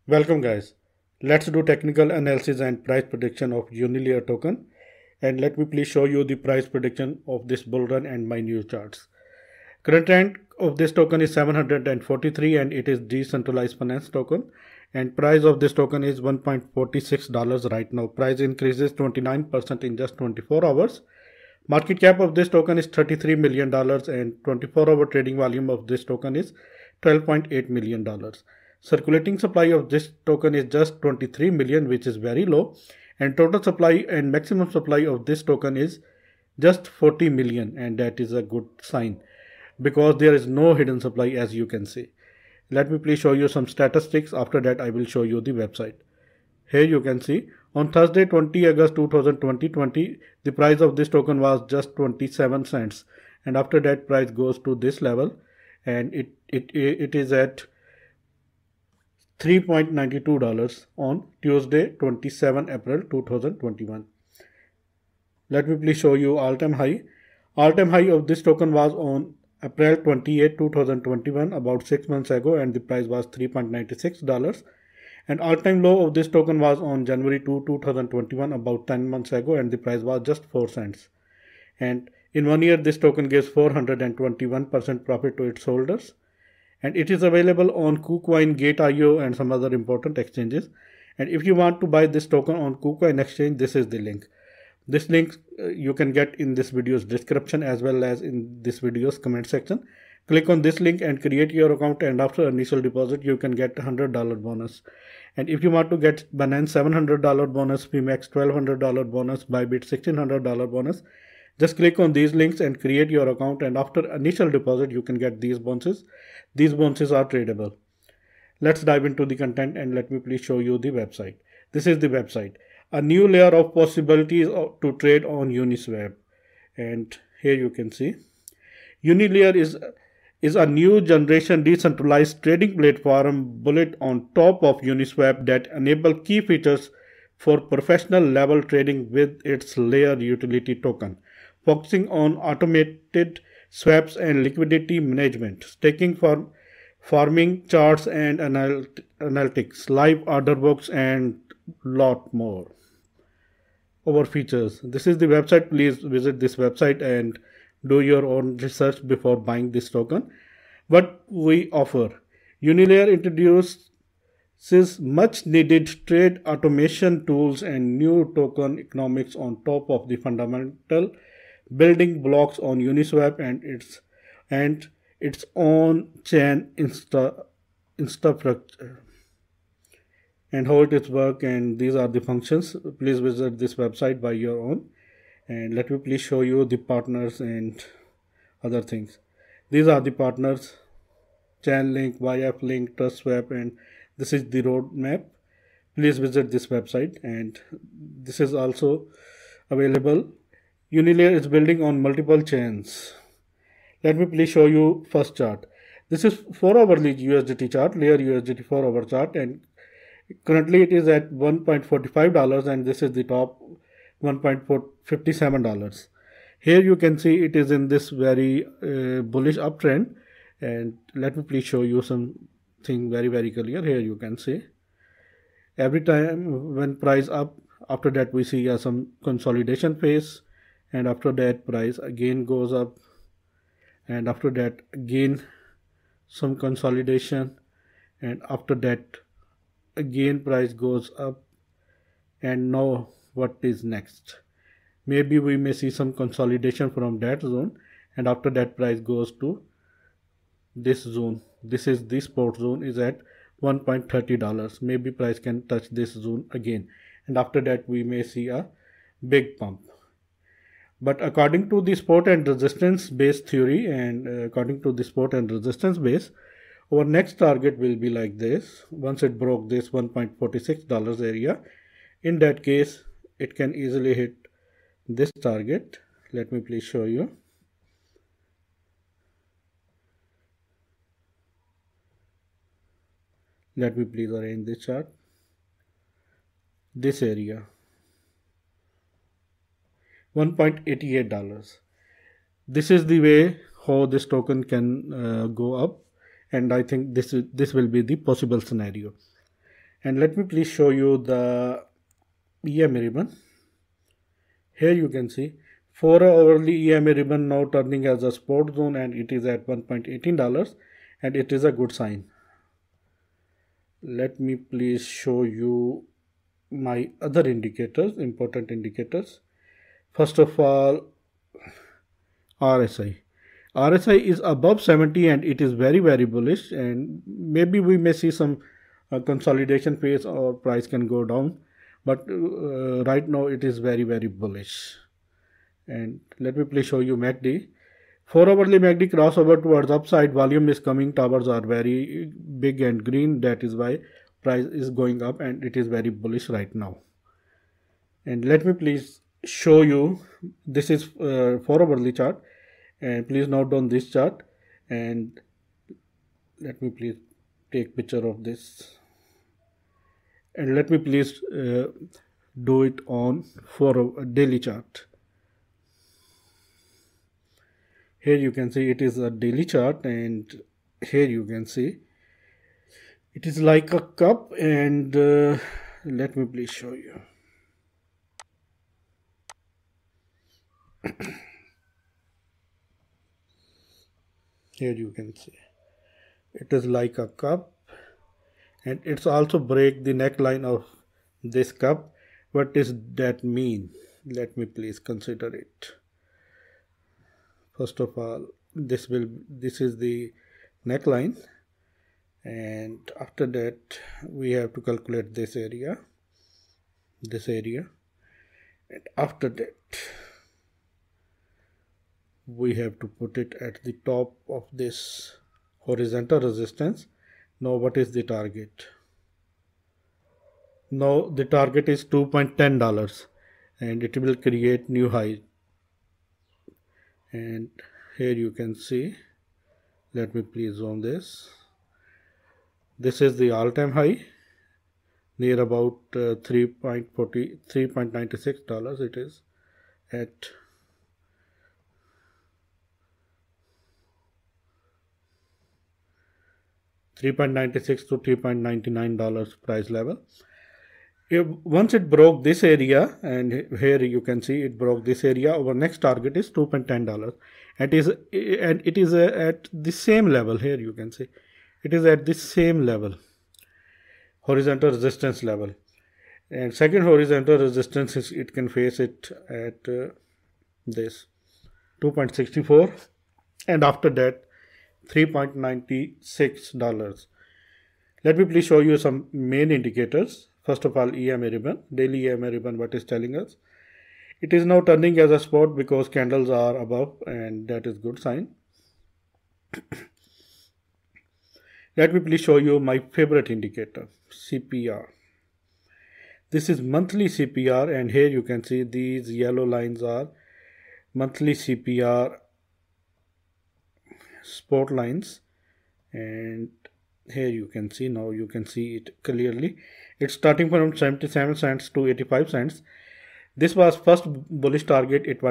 Welcome guys. Let's do technical analysis and price prediction of Unilever token, and let me please show you the price prediction of this bull run and my new charts. Current rank of this token is 743 and it is decentralized finance token, and price of this token is $1.46 right now. Price increases 29% in just 24 hours. Market cap of this token is $33 million and 24-hour trading volume of this token is $12.8 million. Circulating supply of this token is just 23 million, which is very low, and total supply and maximum supply of this token is just 40 million, and that is a good sign because there is no hidden supply, as you can see. Let me please show you some statistics. After that I will show you the website. Here you can see on Thursday 20 August 2020 the price of this token was just 27 cents, and after that price goes to this level and it is at $3.92 on Tuesday 27 April 2021. Let me please show you all-time high. All-time high of this token was on April 28, 2021, about 6 months ago, and the price was $3.96. And all-time low of this token was on January 2, 2021, about 10 months ago, and the price was just 4 cents. And in 1 year, this token gives 421% profit to its holders. And it is available on KuCoin, Gate.io and some other important exchanges. And if you want to buy this token on KuCoin exchange, this is the link. This link you can get in this video's description as well as in this video's comment section. Click on this link and create your account, and after initial deposit you can get $100 bonus. And if you want to get Binance $700 bonus, PMAX $1200 bonus, Bybit $1600 bonus, just click on these links and create your account, and after initial deposit you can get these bonuses. These bonuses are tradable. Let's dive into the content and let me please show you the website. This is the website. A new layer of possibilities to trade on Uniswap. And here you can see Unilever is a new generation decentralized trading platform built on top of Uniswap that enable key features for professional level trading with its layer utility token, focusing on automated swaps and liquidity management, staking for farming, charts and analytics, live order books and lot more. Our features. This is the website. Please visit this website and do your own research before buying this token. What we offer. Unilever introduces much needed trade automation tools and new token economics on top of the fundamental building blocks on Uniswap and its own chain infrastructure, and how it is work, and these are the functions. Please visit this website by your own, and let me please show you the partners and other things. These are the partners: Chainlink, YF Link, TrustSwap, and this is the roadmap. Please visit this website, and this is also available. Unilever is building on multiple chains. Let me please show you first chart. This is 4-hourly USDT chart, layer USDT 4-hour chart, and currently it is at $1.45, and this is the top $1.57. Here you can see it is in this very bullish uptrend, and let me please show you something very clear. Here you can see every time when price up, after that we see some consolidation phase, and after that price again goes up, and after that again some consolidation, and after that again price goes up. And now what is next? Maybe we may see some consolidation from that zone, and after that price goes to this zone. This is the support zone is at $1.30. Maybe price can touch this zone again, and after that we may see a big pump. But according to the support and resistance base theory, and according to the support and resistance base, our next target will be like this. Once it broke this $1.46 area, in that case it can easily hit this target. Let me please show you. Let me please arrange this chart. This area $1.88. This is the way how this token can go up, and I think this will be the possible scenario. And let me please show you the EMA ribbon. Here you can see 4-hourly EMA ribbon now turning as a support zone, and it is at $1.18, and it is a good sign. Let me please show you my other indicators, important indicators. First of all, RSI. RSI is above 70 and it is very bullish, and maybe we may see some consolidation phase or price can go down, but right now it is very bullish. And let me please show you MACD. 4-hourly MACD crossover towards upside, volume is coming, towers are very big and green, that is why price is going up and it is very bullish right now. And let me please show you, this is 4-hourly chart, and please note down this chart, and let me please take picture of this, and let me please do it on for a daily chart. Here you can see it is a daily chart, and here you can see it is like a cup, and let me please show you. Here you can see it is like a cup, and it's also break the neckline of this cup. What does that mean? Let me please consider it. First of all, this is the neckline, and after that we have to calculate this area, and after that we have to put it at the top of this horizontal resistance. Now what is the target? Now the target is $2.10, and it will create new high. And here you can see, let me please zoom this. This is the all-time high near about $3.96. It is at $3.96 to $3.99 price level. Once it broke this area, and here you can see it broke this area, our next target is $2.10. It is at the same level. Here you can see it is at the same level, horizontal resistance level. And second horizontal resistance is, it can face it at this 2.64, and after that $3.96. Let me please show you some main indicators. First of all, EMA ribbon, daily EMA ribbon, what is telling us? It is now turning as a spot because candles are above, and that is good sign. Let me please show you my favorite indicator, CPR. This is monthly CPR, and here you can see these yellow lines are monthly CPR spot lines, and here you can see, now you can see it clearly. It's starting from 77 cents to 85 cents. This was first bullish target. It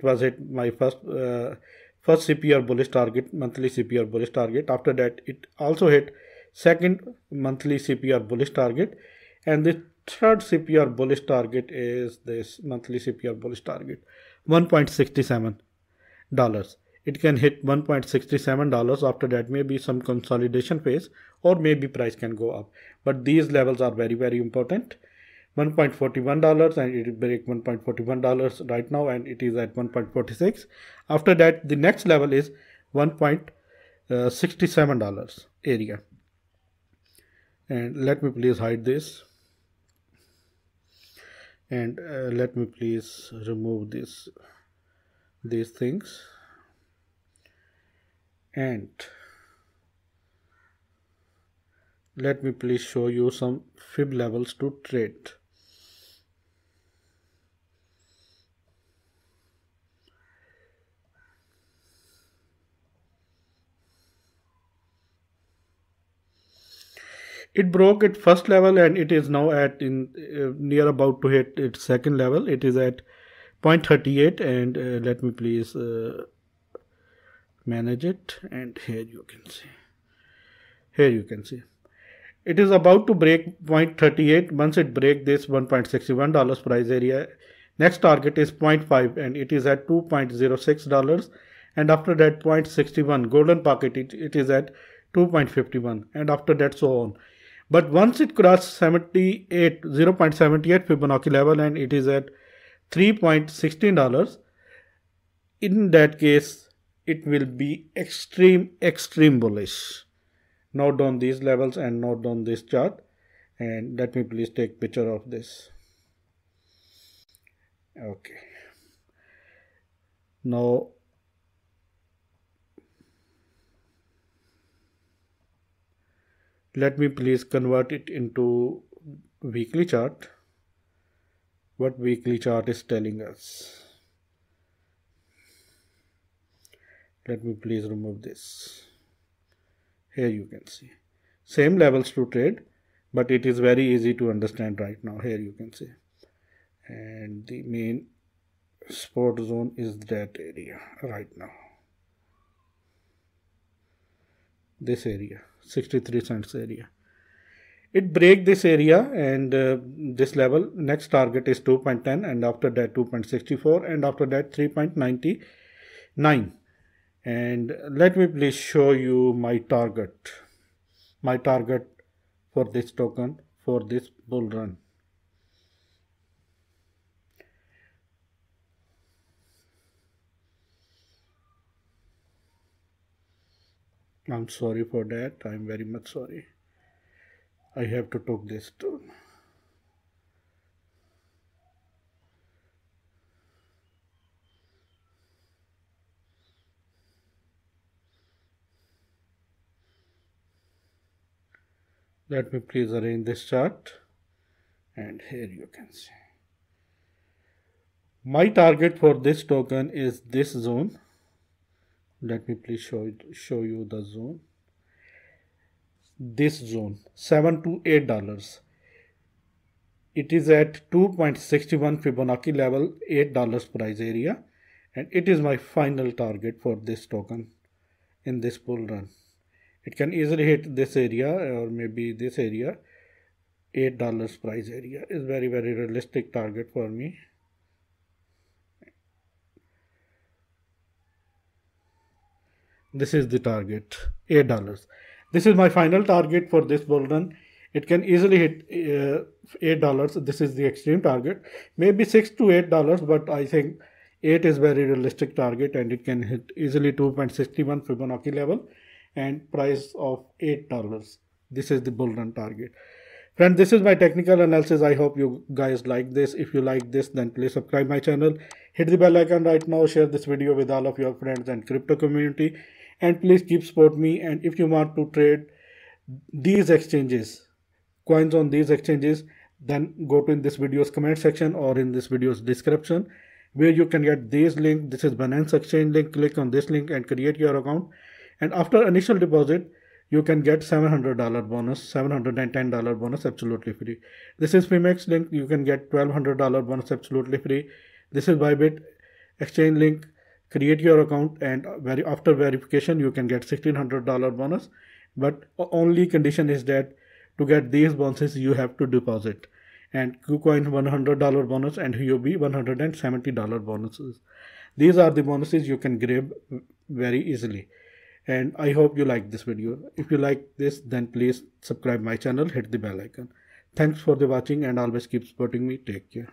was hit my first CPR bullish target, monthly CPR bullish target. After that, it also hit second monthly CPR bullish target, and the third CPR bullish target is this monthly CPR bullish target, $1.67. It can hit $1.67. After that, maybe some consolidation phase, or maybe price can go up. But these levels are very important. $1.41, and it will break $1.41 right now, and it is at 1.46. After that, the next level is $1.67 area. And let me please hide this, and let me please remove these things, and let me please show you some fib levels to trade. It broke its first level, and it is now at near about to hit its second level. It is at 0.38, and let me please manage it, and here you can see It is about to break 0.38. Once it break this $1.61 price area, next target is 0.5 and it is at $2.06, and after that 0.61 golden pocket, it is at 2.51, and after that so on. But once it crosses 0.78 Fibonacci level and it is at $3.16, in that case it will be extreme bullish. Note down these levels and note down this chart, and let me please take picture of this. Okay, now let me please convert it into weekly chart. What weekly chart is telling us. Let me please remove this. Here you can see same levels to trade, but it is very easy to understand right now. Here you can see, and the main support zone is that area right now. This area, 63 cents area. It break this area and this level. Next target is 2.10, and after that 2.64, and after that 3.99. And let me please show you my target for this token for this bull run. I'm sorry for that. I'm very much sorry. I have to take this too. Let me please arrange this chart, and here you can see my target for this token is this zone. Let me please show you the zone. This zone, $7 to $8. It is at 2.61 Fibonacci level, $8 price area, and it is my final target for this token in this bull run. It can easily hit this area or maybe this area. $8 price area is very realistic target for me. This is the target, $8. This is my final target for this bull run. It can easily hit $8. This is the extreme target. Maybe $6 to $8, but I think 8 is very realistic target, and it can hit easily 2.61 Fibonacci level and price of $8. This is the bull run target. Friends, this is my technical analysis. I hope you guys like this. If you like this, then please subscribe my channel. Hit the bell icon right now. Share this video with all of your friends and crypto community. And please keep support me. And if you want to trade these exchanges, coins on these exchanges, then go to in this video's comment section or in this video's description, where you can get this link. This is Binance exchange link. Click on this link and create your account. And after initial deposit, you can get $700 bonus, $710 bonus absolutely free. This is Pmex link. You can get $1,200 bonus absolutely free. This is Bybit exchange link. Create your account, and after verification, you can get $1,600 bonus. But only condition is that to get these bonuses, you have to deposit. And KuCoin $100 bonus and Huobi $170 bonuses. These are the bonuses you can grab very easily. And I hope you like this video. If you like this, then please subscribe my channel, hit the bell icon. Thanks for the watching, and always keep supporting me. Take care.